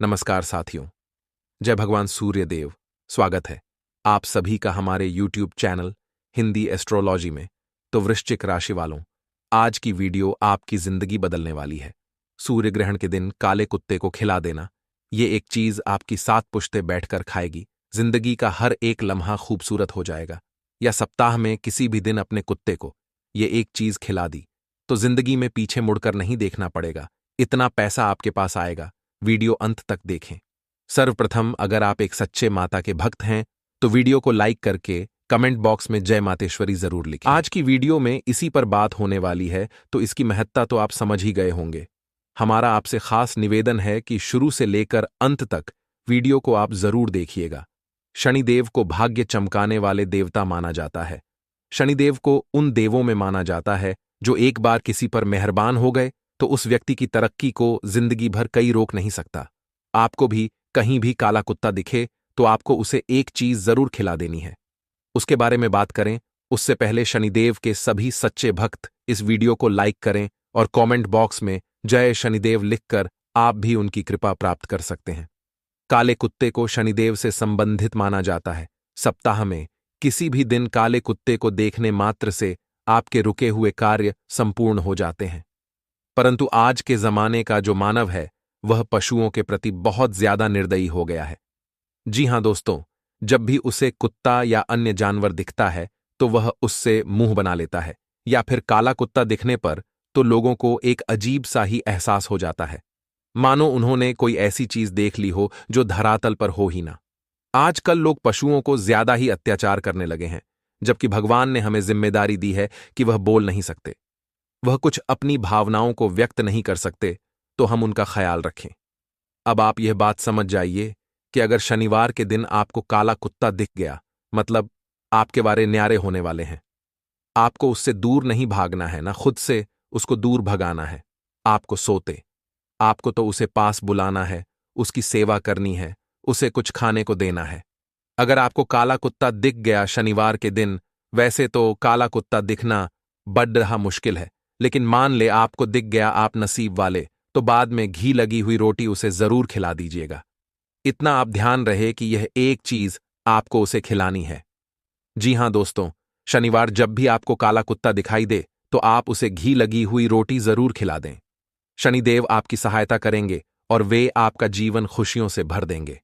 नमस्कार साथियों। जय भगवान सूर्य देव। स्वागत है आप सभी का हमारे YouTube चैनल हिंदी एस्ट्रोलॉजी में। तो वृश्चिक राशि वालों, आज की वीडियो आपकी जिंदगी बदलने वाली है। सूर्य ग्रहण के दिन काले कुत्ते को खिला देना, ये एक चीज आपकी 7 पुश्तें बैठकर खाएगी। जिंदगी का हर एक लम्हा खूबसूरत हो जाएगा। या सप्ताह में किसी भी दिन अपने कुत्ते को ये एक चीज खिला दी तो जिंदगी में पीछे मुड़कर नहीं देखना पड़ेगा। इतना पैसा आपके पास आएगा। वीडियो अंत तक देखें। सर्वप्रथम, अगर आप एक सच्चे माता के भक्त हैं तो वीडियो को लाइक करके कमेंट बॉक्स में जय मातेश्वरी जरूर लिखें। आज की वीडियो में इसी पर बात होने वाली है, तो इसकी महत्ता तो आप समझ ही गए होंगे। हमारा आपसे खास निवेदन है कि शुरू से लेकर अंत तक वीडियो को आप जरूर देखिएगा। शनिदेव को भाग्य चमकाने वाले देवता माना जाता है। शनिदेव को उन देवों में माना जाता है जो एक बार किसी पर मेहरबान हो गए तो उस व्यक्ति की तरक्की को जिंदगी भर कहीं रोक नहीं सकता। आपको भी कहीं भी काला कुत्ता दिखे तो आपको उसे एक चीज जरूर खिला देनी है। उसके बारे में बात करें उससे पहले शनिदेव के सभी सच्चे भक्त इस वीडियो को लाइक करें और कमेंट बॉक्स में जय शनिदेव लिखकर आप भी उनकी कृपा प्राप्त कर सकते हैं। काले कुत्ते को शनिदेव से संबंधित माना जाता है। सप्ताह में किसी भी दिन काले कुत्ते को देखने मात्र से आपके रुके हुए कार्य संपूर्ण हो जाते हैं। परंतु आज के जमाने का जो मानव है वह पशुओं के प्रति बहुत ज्यादा निर्दयी हो गया है। जी हां दोस्तों, जब भी उसे कुत्ता या अन्य जानवर दिखता है तो वह उससे मुंह बना लेता है, या फिर काला कुत्ता दिखने पर तो लोगों को एक अजीब सा ही एहसास हो जाता है, मानो उन्होंने कोई ऐसी चीज देख ली हो जो धरातल पर हो ही ना। आजकल लोग पशुओं को ज्यादा ही अत्याचार करने लगे हैं, जबकि भगवान ने हमें जिम्मेदारी दी है कि वह बोल नहीं सकते, वह कुछ अपनी भावनाओं को व्यक्त नहीं कर सकते, तो हम उनका ख्याल रखें। अब आप यह बात समझ जाइए कि अगर शनिवार के दिन आपको काला कुत्ता दिख गया, मतलब आपके बारे न्यारे होने वाले हैं। आपको उससे दूर नहीं भागना है, ना खुद से उसको दूर भगाना है। आपको सोते आपको तो उसे पास बुलाना है, उसकी सेवा करनी है, उसे कुछ खाने को देना है। अगर आपको काला कुत्ता दिख गया शनिवार के दिन, वैसे तो काला कुत्ता दिखना बड़ रहा मुश्किल है, लेकिन मान ले आपको दिख गया, आप नसीब वाले, तो बाद में घी लगी हुई रोटी उसे जरूर खिला दीजिएगा। इतना आप ध्यान रहे कि यह एक चीज आपको उसे खिलानी है। जी हां दोस्तों, शनिवार जब भी आपको काला कुत्ता दिखाई दे तो आप उसे घी लगी हुई रोटी जरूर खिला दें। शनिदेव आपकी सहायता करेंगे और वे आपका जीवन खुशियों से भर देंगे।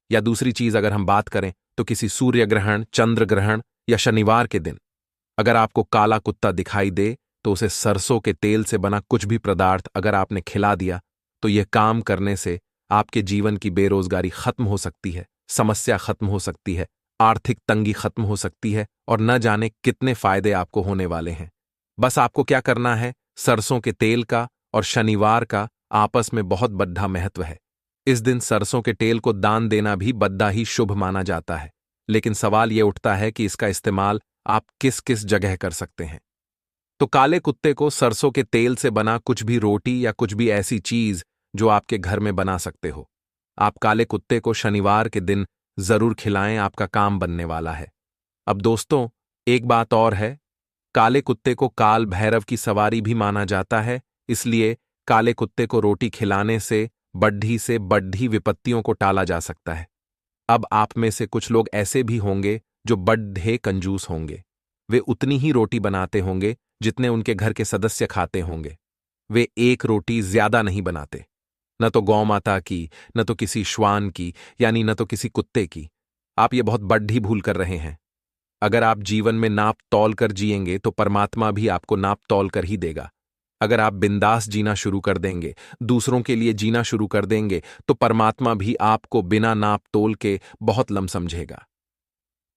या दूसरी चीज अगर हम बात करें तो किसी सूर्य ग्रहण, चंद्र ग्रहण या शनिवार के दिन अगर आपको काला कुत्ता दिखाई दे तो उसे सरसों के तेल से बना कुछ भी पदार्थ अगर आपने खिला दिया तो यह काम करने से आपके जीवन की बेरोजगारी खत्म हो सकती है, समस्या खत्म हो सकती है, आर्थिक तंगी खत्म हो सकती है और न जाने कितने फायदे आपको होने वाले हैं। बस आपको क्या करना है, सरसों के तेल का और शनिवार का आपस में बहुत बड़ा महत्व है। इस दिन सरसों के तेल को दान देना भी बड़ा ही शुभ माना जाता है, लेकिन सवाल यह उठता है कि इसका इस्तेमाल आप किस किस जगह कर सकते हैं। तो काले कुत्ते को सरसों के तेल से बना कुछ भी रोटी या कुछ भी ऐसी चीज जो आपके घर में बना सकते हो, आप काले कुत्ते को शनिवार के दिन जरूर खिलाएं, आपका काम बनने वाला है। अब दोस्तों, एक बात और है, काले कुत्ते को काल भैरव की सवारी भी माना जाता है, इसलिए काले कुत्ते को रोटी खिलाने से बढ़ी विपत्तियों को टाला जा सकता है। अब आप में से कुछ लोग ऐसे भी होंगे जो बड्ढे कंजूस होंगे। वे उतनी ही रोटी बनाते होंगे जितने उनके घर के सदस्य खाते होंगे। वे एक रोटी ज्यादा नहीं बनाते, न तो गौ माता की, न तो किसी श्वान की, यानी न तो किसी कुत्ते की। आप ये बहुत बड़ी भूल कर रहे हैं। अगर आप जीवन में नाप तौल कर जिएंगे तो परमात्मा भी आपको नाप तौल कर ही देगा। अगर आप बिंदास जीना शुरू कर देंगे, दूसरों के लिए जीना शुरू कर देंगे, तो परमात्मा भी आपको बिना नाप तोल के बहुत लम समझेगा।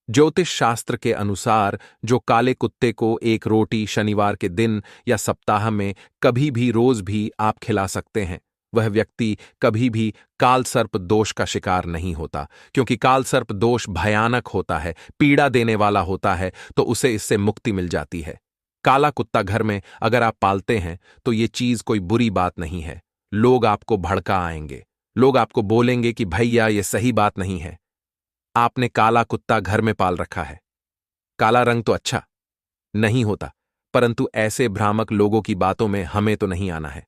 ज्योतिष शास्त्र के अनुसार जो काले कुत्ते को एक रोटी शनिवार के दिन या सप्ताह में कभी भी रोज भी आप खिला सकते हैं, वह व्यक्ति कभी भी काल सर्प दोष का शिकार नहीं होता, क्योंकि काल सर्प दोष भयानक होता है, पीड़ा देने वाला होता है, तो उसे इससे मुक्ति मिल जाती है। काला कुत्ता घर में अगर आप पालते हैं तो ये चीज कोई बुरी बात नहीं है। लोग आपको भड़का आएंगे, लोग आपको बोलेंगे कि भैया ये सही बात नहीं है, आपने काला कुत्ता घर में पाल रखा है। काला रंग तो अच्छा नहीं होता, परंतु ऐसे भ्रामक लोगों की बातों में हमें तो नहीं आना है।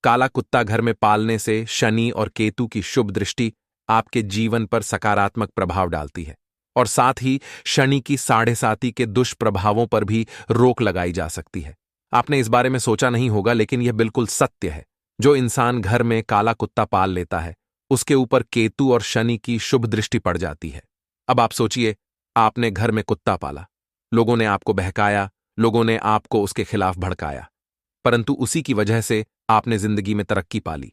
काला कुत्ता घर में पालने से शनि और केतु की शुभ दृष्टि आपके जीवन पर सकारात्मक प्रभाव डालती है और साथ ही शनि की साढ़े साती के दुष्प्रभावों पर भी रोक लगाई जा सकती है। आपने इस बारे में सोचा नहीं होगा, लेकिन यह बिल्कुल सत्य है। जो इंसान घर में काला कुत्ता पाल लेता है, उसके ऊपर केतु और शनि की शुभ दृष्टि पड़ जाती है। अब आप सोचिए, आपने घर में कुत्ता पाला, लोगों ने आपको बहकाया, लोगों ने आपको उसके खिलाफ भड़काया, परंतु उसी की वजह से आपने जिंदगी में तरक्की पाली।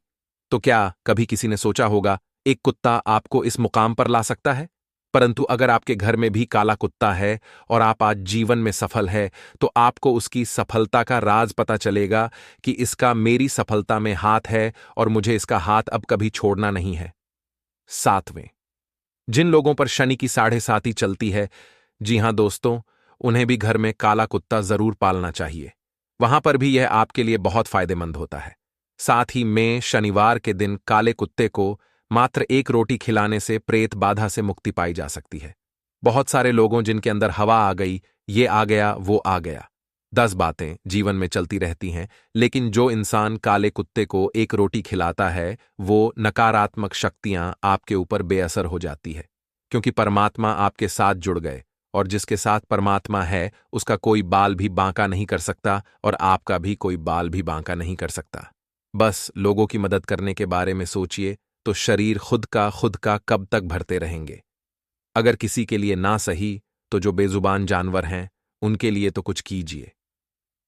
तो क्या कभी किसी ने सोचा होगा एक कुत्ता आपको इस मुकाम पर ला सकता है? परंतु अगर आपके घर में भी काला कुत्ता है और आप आज जीवन में सफल है, तो आपको उसकी सफलता का राज पता चलेगा कि इसका मेरी सफलता में हाथ है और मुझे इसका हाथ अब कभी छोड़ना नहीं है। 7वें, जिन लोगों पर शनि की साढ़े साती चलती है, जी हां दोस्तों, उन्हें भी घर में काला कुत्ता जरूर पालना चाहिए। वहां पर भी यह आपके लिए बहुत फायदेमंद होता है। साथ ही में शनिवार के दिन काले कुत्ते को मात्र एक रोटी खिलाने से प्रेत बाधा से मुक्ति पाई जा सकती है। बहुत सारे लोगों जिनके अंदर हवा आ गई, ये आ गया, वो आ गया, 10 बातें जीवन में चलती रहती हैं, लेकिन जो इंसान काले कुत्ते को एक रोटी खिलाता है, वो नकारात्मक शक्तियां आपके ऊपर बेअसर हो जाती है, क्योंकि परमात्मा आपके साथ जुड़ गए और जिसके साथ परमात्मा है उसका कोई बाल भी बांका नहीं कर सकता और आपका भी कोई बाल भी बांका नहीं कर सकता। बस लोगों की मदद करने के बारे में सोचिए तो शरीर खुद का कब तक भरते रहेंगे। अगर किसी के लिए ना सही तो जो बेजुबान जानवर हैं उनके लिए तो कुछ कीजिए।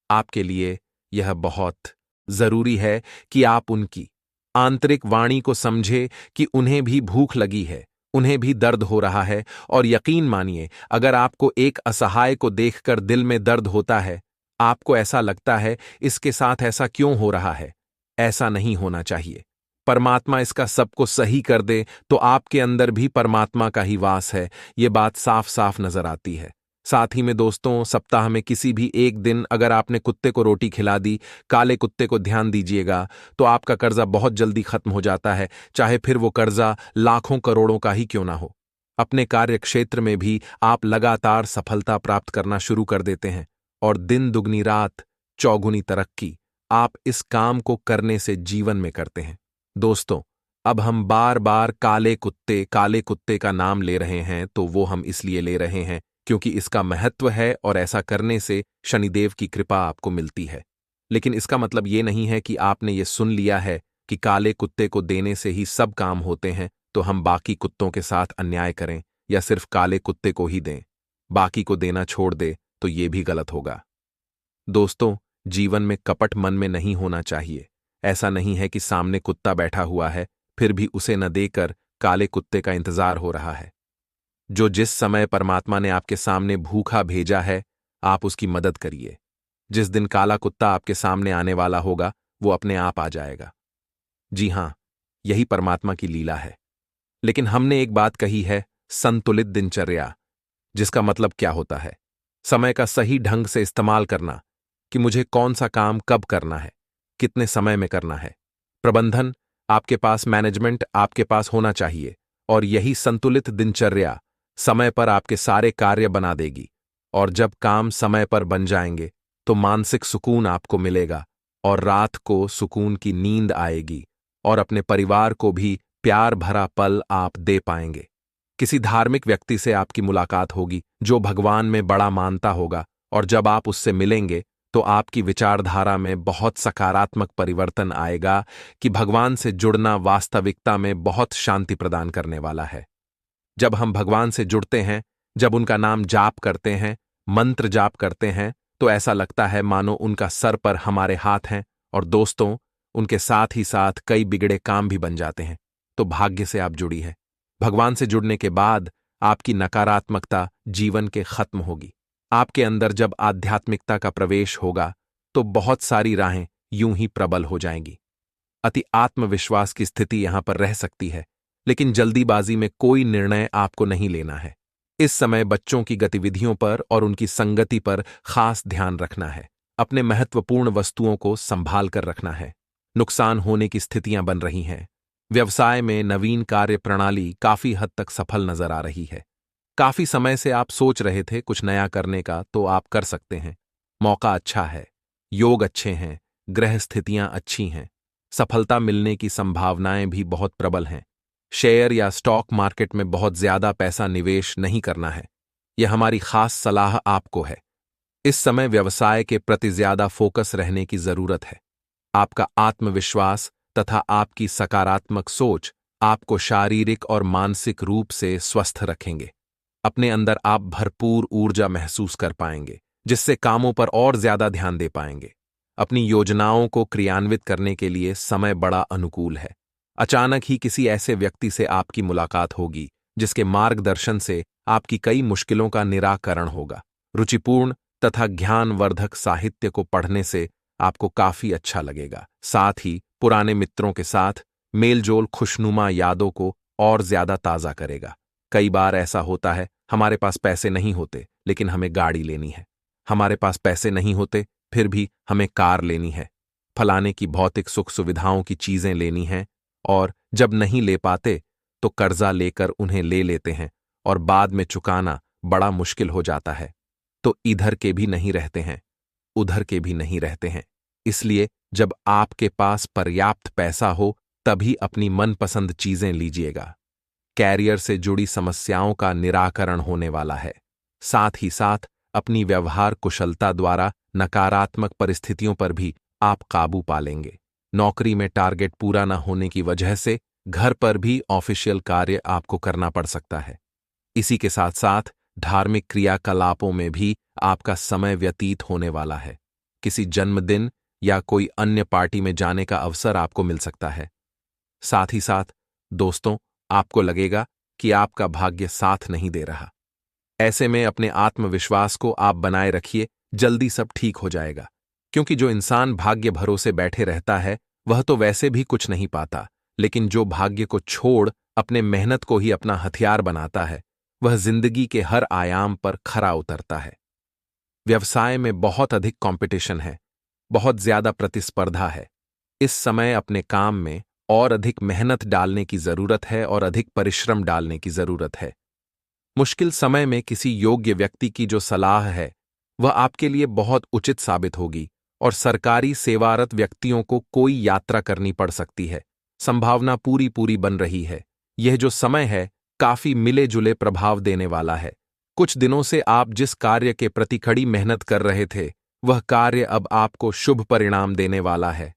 आपके लिए यह बहुत जरूरी है कि आप उनकी आंतरिक वाणी को समझे कि उन्हें भी भूख लगी है, उन्हें भी दर्द हो रहा है। और यकीन मानिए, अगर आपको एक असहाय को देखकर दिल में दर्द होता है, आपको ऐसा लगता है इसके साथ ऐसा क्यों हो रहा है, ऐसा नहीं होना चाहिए। परमात्मा इसका सबको सही कर दे तो आपके अंदर भी परमात्मा का ही वास है, ये बात साफ साफ नजर आती है। साथ ही में दोस्तों, सप्ताह में किसी भी एक दिन अगर आपने कुत्ते को रोटी खिला दी, काले कुत्ते को ध्यान दीजिएगा, तो आपका कर्जा बहुत जल्दी खत्म हो जाता है, चाहे फिर वो कर्जा लाखों करोड़ों का ही क्यों ना हो। अपने कार्य क्षेत्र में भी आप लगातार सफलता प्राप्त करना शुरू कर देते हैं और दिन दुगनी रात चौगुनी तरक्की आप इस काम को करने से जीवन में करते हैं। दोस्तों, अब हम बार बार काले कुत्ते का नाम ले रहे हैं, तो वो हम इसलिए ले रहे हैं क्योंकि इसका महत्व है और ऐसा करने से शनिदेव की कृपा आपको मिलती है। लेकिन इसका मतलब ये नहीं है कि आपने ये सुन लिया है कि काले कुत्ते को देने से ही सब काम होते हैं, तो हम बाकी कुत्तों के साथ अन्याय करें या सिर्फ काले कुत्ते को ही दें, बाकी को देना छोड़ दे, तो ये भी गलत होगा। दोस्तों, जीवन में कपट मन में नहीं होना चाहिए। ऐसा नहीं है कि सामने कुत्ता बैठा हुआ है, फिर भी उसे न देकर काले कुत्ते का इंतजार हो रहा है। जो जिस समय परमात्मा ने आपके सामने भूखा भेजा है, आप उसकी मदद करिए। जिस दिन काला कुत्ता आपके सामने आने वाला होगा, वो अपने आप आ जाएगा। जी हां, यही परमात्मा की लीला है। लेकिन हमने एक बात कही है, संतुलित दिनचर्या, जिसका मतलब क्या होता है? समय का सही ढंग से इस्तेमाल करना, कि मुझे कौन सा काम कब करना है, कितने समय में करना है। प्रबंधन आपके पास, मैनेजमेंट आपके पास होना चाहिए और यही संतुलित दिनचर्या समय पर आपके सारे कार्य बना देगी। और जब काम समय पर बन जाएंगे तो मानसिक सुकून आपको मिलेगा और रात को सुकून की नींद आएगी और अपने परिवार को भी प्यार भरा पल आप दे पाएंगे। किसी धार्मिक व्यक्ति से आपकी मुलाकात होगी जो भगवान में बड़ा मानता होगा और जब आप उससे मिलेंगे तो आपकी विचारधारा में बहुत सकारात्मक परिवर्तन आएगा कि भगवान से जुड़ना वास्तविकता में बहुत शांति प्रदान करने वाला है। जब हम भगवान से जुड़ते हैं, जब उनका नाम जाप करते हैं, मंत्र जाप करते हैं, तो ऐसा लगता है मानो उनका सर पर हमारे हाथ हैं और दोस्तों, उनके साथ ही साथ कई बिगड़े काम भी बन जाते हैं। तो भाग्य से आप जुड़ी है। भगवान से जुड़ने के बाद आपकी नकारात्मकता जीवन के खत्म होगी। आपके अंदर जब आध्यात्मिकता का प्रवेश होगा तो बहुत सारी राहें यूं ही प्रबल हो जाएंगी। अति आत्मविश्वास की स्थिति यहां पर रह सकती है, लेकिन जल्दीबाजी में कोई निर्णय आपको नहीं लेना है। इस समय बच्चों की गतिविधियों पर और उनकी संगति पर खास ध्यान रखना है। अपने महत्वपूर्ण वस्तुओं को संभाल कर रखना है। नुकसान होने की स्थितियां बन रही हैं। व्यवसाय में नवीन कार्य प्रणाली काफी हद तक सफल नजर आ रही है। काफी समय से आप सोच रहे थे कुछ नया करने का, तो आप कर सकते हैं। मौका अच्छा है, योग अच्छे हैं, ग्रह स्थितियां अच्छी हैं। सफलता मिलने की संभावनाएं भी बहुत प्रबल हैं। शेयर या स्टॉक मार्केट में बहुत ज्यादा पैसा निवेश नहीं करना है। यह हमारी खास सलाह आपको है। इस समय व्यवसाय के प्रति ज्यादा फोकस रहने की जरूरत है। आपका आत्मविश्वास तथा आपकी सकारात्मक सोच आपको शारीरिक और मानसिक रूप से स्वस्थ रखेंगे। अपने अंदर आप भरपूर ऊर्जा महसूस कर पाएंगे, जिससे कामों पर और ज्यादा ध्यान दे पाएंगे। अपनी योजनाओं को क्रियान्वित करने के लिए समय बड़ा अनुकूल है। अचानक ही किसी ऐसे व्यक्ति से आपकी मुलाकात होगी जिसके मार्गदर्शन से आपकी कई मुश्किलों का निराकरण होगा। रुचिपूर्ण तथा ज्ञानवर्धक साहित्य को पढ़ने से आपको काफी अच्छा लगेगा। साथ ही पुराने मित्रों के साथ मेलजोल खुशनुमा यादों को और ज्यादा ताजा करेगा। कई बार ऐसा होता है, हमारे पास पैसे नहीं होते लेकिन हमें गाड़ी लेनी है। हमारे पास पैसे नहीं होते फिर भी हमें कार लेनी है। फलाने की भौतिक सुख सुविधाओं की चीजें लेनी हैं, और जब नहीं ले पाते तो कर्जा लेकर उन्हें ले लेते हैं और बाद में चुकाना बड़ा मुश्किल हो जाता है। तो इधर के भी नहीं रहते हैं, उधर के भी नहीं रहते हैं। इसलिए जब आपके पास पर्याप्त पैसा हो तभी अपनी मनपसंद चीजें लीजिएगा। कैरियर से जुड़ी समस्याओं का निराकरण होने वाला है। साथ ही साथ अपनी व्यवहार कुशलता द्वारा नकारात्मक परिस्थितियों पर भी आप काबू पा लेंगे। नौकरी में टारगेट पूरा न होने की वजह से घर पर भी ऑफिशियल कार्य आपको करना पड़ सकता है। इसी के साथ साथ धार्मिक क्रियाकलापों में भी आपका समय व्यतीत होने वाला है। किसी जन्मदिन या कोई अन्य पार्टी में जाने का अवसर आपको मिल सकता है। साथ ही साथ दोस्तों, आपको लगेगा कि आपका भाग्य साथ नहीं दे रहा। ऐसे में अपने आत्मविश्वास को आप बनाए रखिए, जल्दी सब ठीक हो जाएगा। क्योंकि जो इंसान भाग्य भरोसे बैठे रहता है वह तो वैसे भी कुछ नहीं पाता, लेकिन जो भाग्य को छोड़ अपने मेहनत को ही अपना हथियार बनाता है वह जिंदगी के हर आयाम पर खरा उतरता है। व्यवसाय में बहुत अधिक कंपटीशन है, बहुत ज्यादा प्रतिस्पर्धा है। इस समय अपने काम में और अधिक मेहनत डालने की जरूरत है और अधिक परिश्रम डालने की जरूरत है। मुश्किल समय में किसी योग्य व्यक्ति की जो सलाह है वह आपके लिए बहुत उचित साबित होगी, और सरकारी सेवारत व्यक्तियों को कोई यात्रा करनी पड़ सकती है। संभावना पूरी पूरी बन रही है। यह जो समय है काफी मिले जुले प्रभाव देने वाला है। कुछ दिनों से आप जिस कार्य के प्रति कड़ी मेहनत कर रहे थे वह कार्य अब आपको शुभ परिणाम देने वाला है।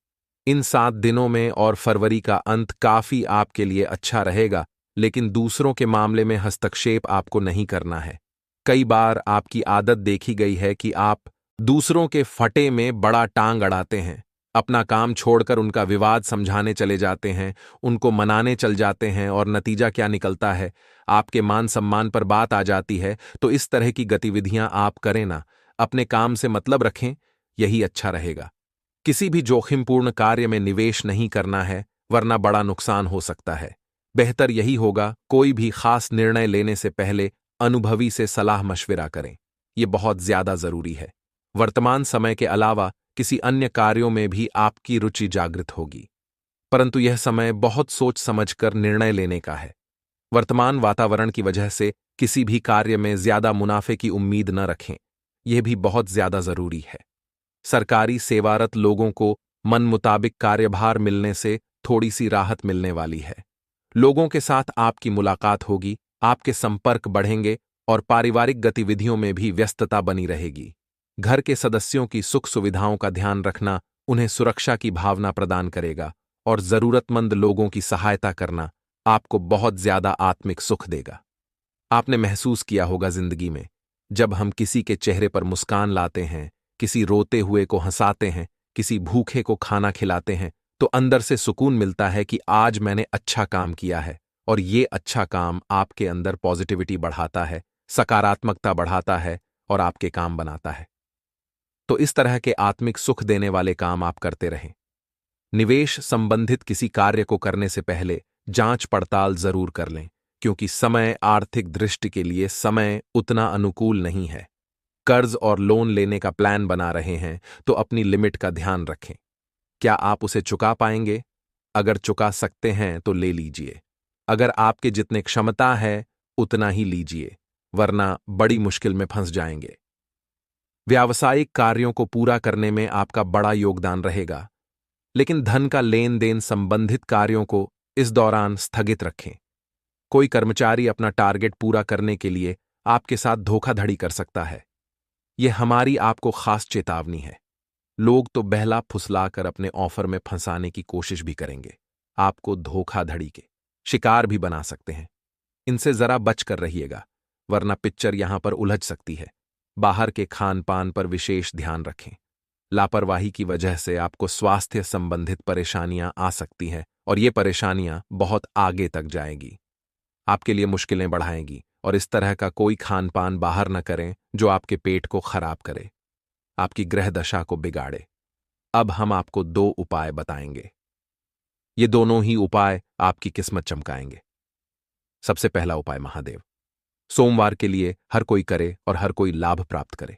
इन 7 दिनों में और फरवरी का अंत काफी आपके लिए अच्छा रहेगा, लेकिन दूसरों के मामले में हस्तक्षेप आपको नहीं करना है। कई बार आपकी आदत देखी गई है कि आप दूसरों के फटे में बड़ा टांग अड़ाते हैं। अपना काम छोड़कर उनका विवाद समझाने चले जाते हैं, उनको मनाने चल जाते हैं, और नतीजा क्या निकलता है, आपके मान सम्मान पर बात आ जाती है। तो इस तरह की गतिविधियां आप करें ना, अपने काम से मतलब रखें, यही अच्छा रहेगा। किसी भी जोखिमपूर्ण कार्य में निवेश नहीं करना है, वरना बड़ा नुकसान हो सकता है। बेहतर यही होगा कोई भी खास निर्णय लेने से पहले अनुभवी से सलाह मशविरा करें। यह बहुत ज्यादा जरूरी है। वर्तमान समय के अलावा किसी अन्य कार्यों में भी आपकी रुचि जागृत होगी, परंतु यह समय बहुत सोच समझकर निर्णय लेने का है। वर्तमान वातावरण की वजह से किसी भी कार्य में ज्यादा मुनाफे की उम्मीद न रखें, यह भी बहुत ज्यादा जरूरी है। सरकारी सेवारत लोगों को मन मुताबिक कार्यभार मिलने से थोड़ी सी राहत मिलने वाली है। लोगों के साथ आपकी मुलाकात होगी, आपके संपर्क बढ़ेंगे और पारिवारिक गतिविधियों में भी व्यस्तता बनी रहेगी। घर के सदस्यों की सुख सुविधाओं का ध्यान रखना उन्हें सुरक्षा की भावना प्रदान करेगा, और जरूरतमंद लोगों की सहायता करना आपको बहुत ज्यादा आत्मिक सुख देगा। आपने महसूस किया होगा जिंदगी में, जब हम किसी के चेहरे पर मुस्कान लाते हैं, किसी रोते हुए को हंसाते हैं, किसी भूखे को खाना खिलाते हैं, तो अंदर से सुकून मिलता है कि आज मैंने अच्छा काम किया है। और ये अच्छा काम आपके अंदर पॉजिटिविटी बढ़ाता है, सकारात्मकता बढ़ाता है और आपके काम बनाता है। तो इस तरह के आत्मिक सुख देने वाले काम आप करते रहें। निवेश संबंधित किसी कार्य को करने से पहले जांच पड़ताल जरूर कर लें, क्योंकि समय आर्थिक दृष्टि के लिए समय उतना अनुकूल नहीं है। कर्ज और लोन लेने का प्लान बना रहे हैं तो अपनी लिमिट का ध्यान रखें। क्या आप उसे चुका पाएंगे? अगर चुका सकते हैं तो ले लीजिए। अगर आपके जितने क्षमता है उतना ही लीजिए, वरना बड़ी मुश्किल में फंस जाएंगे। व्यावसायिक कार्यों को पूरा करने में आपका बड़ा योगदान रहेगा। लेकिन धन का लेन देन संबंधित कार्यों को इस दौरान स्थगित रखें। कोई कर्मचारी अपना टारगेट पूरा करने के लिए आपके साथ धोखाधड़ी कर सकता है। यह हमारी आपको खास चेतावनी है। लोग तो बहला फुसलाकर अपने ऑफर में फंसाने की कोशिश भी करेंगे, आपको धोखाधड़ी के शिकार भी बना सकते हैं। इनसे जरा बच कर रहिएगा, वरना पिक्चर यहां पर उलझ सकती है। बाहर के खान पान पर विशेष ध्यान रखें। लापरवाही की वजह से आपको स्वास्थ्य संबंधित परेशानियां आ सकती हैं और ये परेशानियां बहुत आगे तक जाएगी, आपके लिए मुश्किलें बढ़ाएंगी। और इस तरह का कोई खान पान बाहर न करें जो आपके पेट को खराब करे, आपकी ग्रह दशा को बिगाड़े। अब हम आपको 2 उपाय बताएंगे। ये दोनों ही उपाय आपकी किस्मत चमकाएंगे। सबसे पहला उपाय महादेव। सोमवार के लिए हर कोई करे और हर कोई लाभ प्राप्त करे।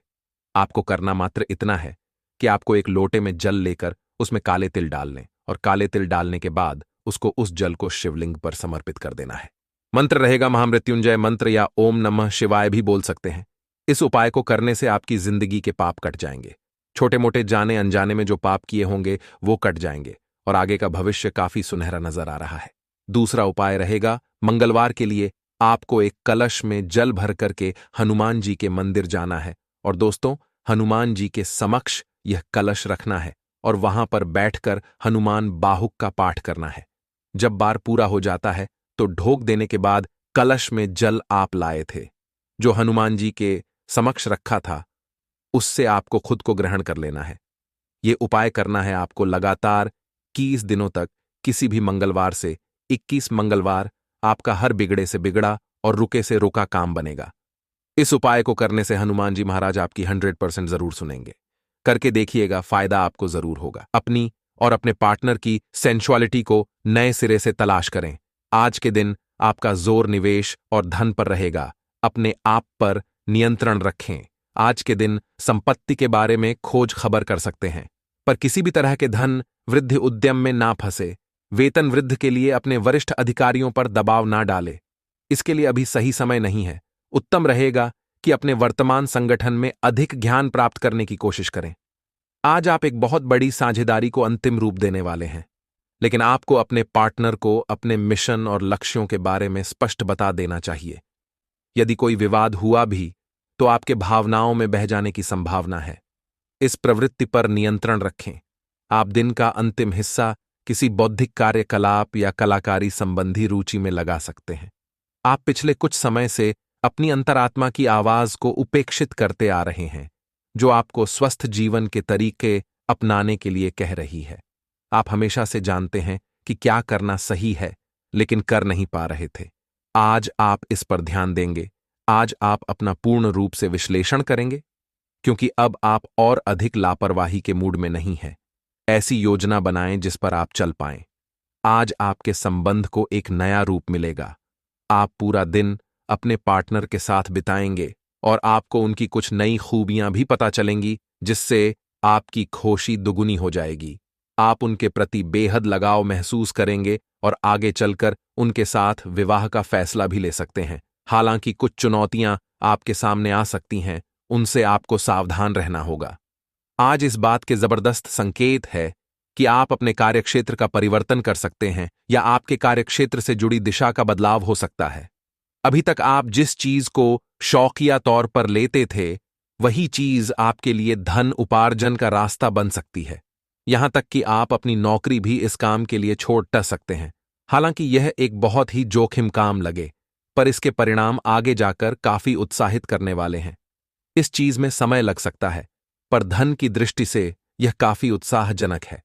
आपको करना मात्र इतना है कि आपको एक लोटे में जल लेकर उसमें काले तिल डाल लें और काले तिल डालने के बाद उसको उस जल को शिवलिंग पर समर्पित कर देना है। मंत्र रहेगा महामृत्युंजय मंत्र या ओम नमः शिवाय भी बोल सकते हैं। इस उपाय को करने से आपकी जिंदगी के पाप कट जाएंगे। छोटे मोटे जाने अनजाने में जो पाप किए होंगे वो कट जाएंगे और आगे का भविष्य काफी सुनहरा नजर आ रहा है। दूसरा उपाय रहेगा, मंगलवार के लिए आपको एक कलश में जल भर करके हनुमान जी के मंदिर जाना है और दोस्तों, हनुमान जी के समक्ष यह कलश रखना है और वहां पर बैठकर हनुमान बाहुक का पाठ करना है। जब बार पूरा हो जाता है तो ढोक देने के बाद कलश में जल आप लाए थे, जो हनुमान जी के समक्ष रखा था, उससे आपको खुद को ग्रहण कर लेना है। यह उपाय करना है आपको लगातार 21 दिनों तक। किसी भी मंगलवार से 21 मंगलवार आपका हर बिगड़े से बिगड़ा और रुके से रुका काम बनेगा। इस उपाय को करने से हनुमान जी महाराज आपकी 100% जरूर सुनेंगे। करके देखिएगा, फायदा आपको जरूर होगा। अपनी और अपने पार्टनर की सेंसुअलिटी को नए सिरे से तलाश करें। आज के दिन आपका जोर निवेश और धन पर रहेगा। अपने आप पर नियंत्रण रखें। आज के दिन संपत्ति के बारे में खोज खबर कर सकते हैं, पर किसी भी तरह के धन वृद्धि उद्यम में ना फंसे। वेतन वृद्धि के लिए अपने वरिष्ठ अधिकारियों पर दबाव ना डाले, इसके लिए अभी सही समय नहीं है। उत्तम रहेगा कि अपने वर्तमान संगठन में अधिक ज्ञान प्राप्त करने की कोशिश करें। आज आप एक बहुत बड़ी साझेदारी को अंतिम रूप देने वाले हैं, लेकिन आपको अपने पार्टनर को अपने मिशन और लक्ष्यों के बारे में स्पष्ट बता देना चाहिए। यदि कोई विवाद हुआ भी तो आपके भावनाओं में बह जाने की संभावना है। इस प्रवृत्ति पर नियंत्रण रखें। आप दिन का अंतिम हिस्सा किसी बौद्धिक कार्यकलाप या कलाकारी संबंधी रुचि में लगा सकते हैं। आप पिछले कुछ समय से अपनी अंतरात्मा की आवाज को उपेक्षित करते आ रहे हैं, जो आपको स्वस्थ जीवन के तरीके अपनाने के लिए कह रही है। आप हमेशा से जानते हैं कि क्या करना सही है, लेकिन कर नहीं पा रहे थे। आज आप इस पर ध्यान देंगे। आज आप अपना पूर्ण रूप से विश्लेषण करेंगे, क्योंकि अब आप और अधिक लापरवाही के मूड में नहीं हैं। ऐसी योजना बनाएं जिस पर आप चल पाएं। आज आपके संबंध को एक नया रूप मिलेगा। आप पूरा दिन अपने पार्टनर के साथ बिताएंगे और आपको उनकी कुछ नई खूबियां भी पता चलेंगी, जिससे आपकी खुशी दुगुनी हो जाएगी। आप उनके प्रति बेहद लगाव महसूस करेंगे और आगे चलकर उनके साथ विवाह का फैसला भी ले सकते हैं। हालांकि कुछ चुनौतियां आपके सामने आ सकती हैं, उनसे आपको सावधान रहना होगा। आज इस बात के जबरदस्त संकेत है कि आप अपने कार्यक्षेत्र का परिवर्तन कर सकते हैं या आपके कार्यक्षेत्र से जुड़ी दिशा का बदलाव हो सकता है। अभी तक आप जिस चीज को शौकिया तौर पर लेते थे, वही चीज आपके लिए धन उपार्जन का रास्ता बन सकती है। यहां तक कि आप अपनी नौकरी भी इस काम के लिए छोड़ टस सकते हैं। हालांकि यह एक बहुत ही जोखिम काम लगे, पर इसके परिणाम आगे जाकर काफी उत्साहित करने वाले हैं। इस चीज में समय लग सकता है, पर धन की दृष्टि से यह काफी उत्साहजनक है।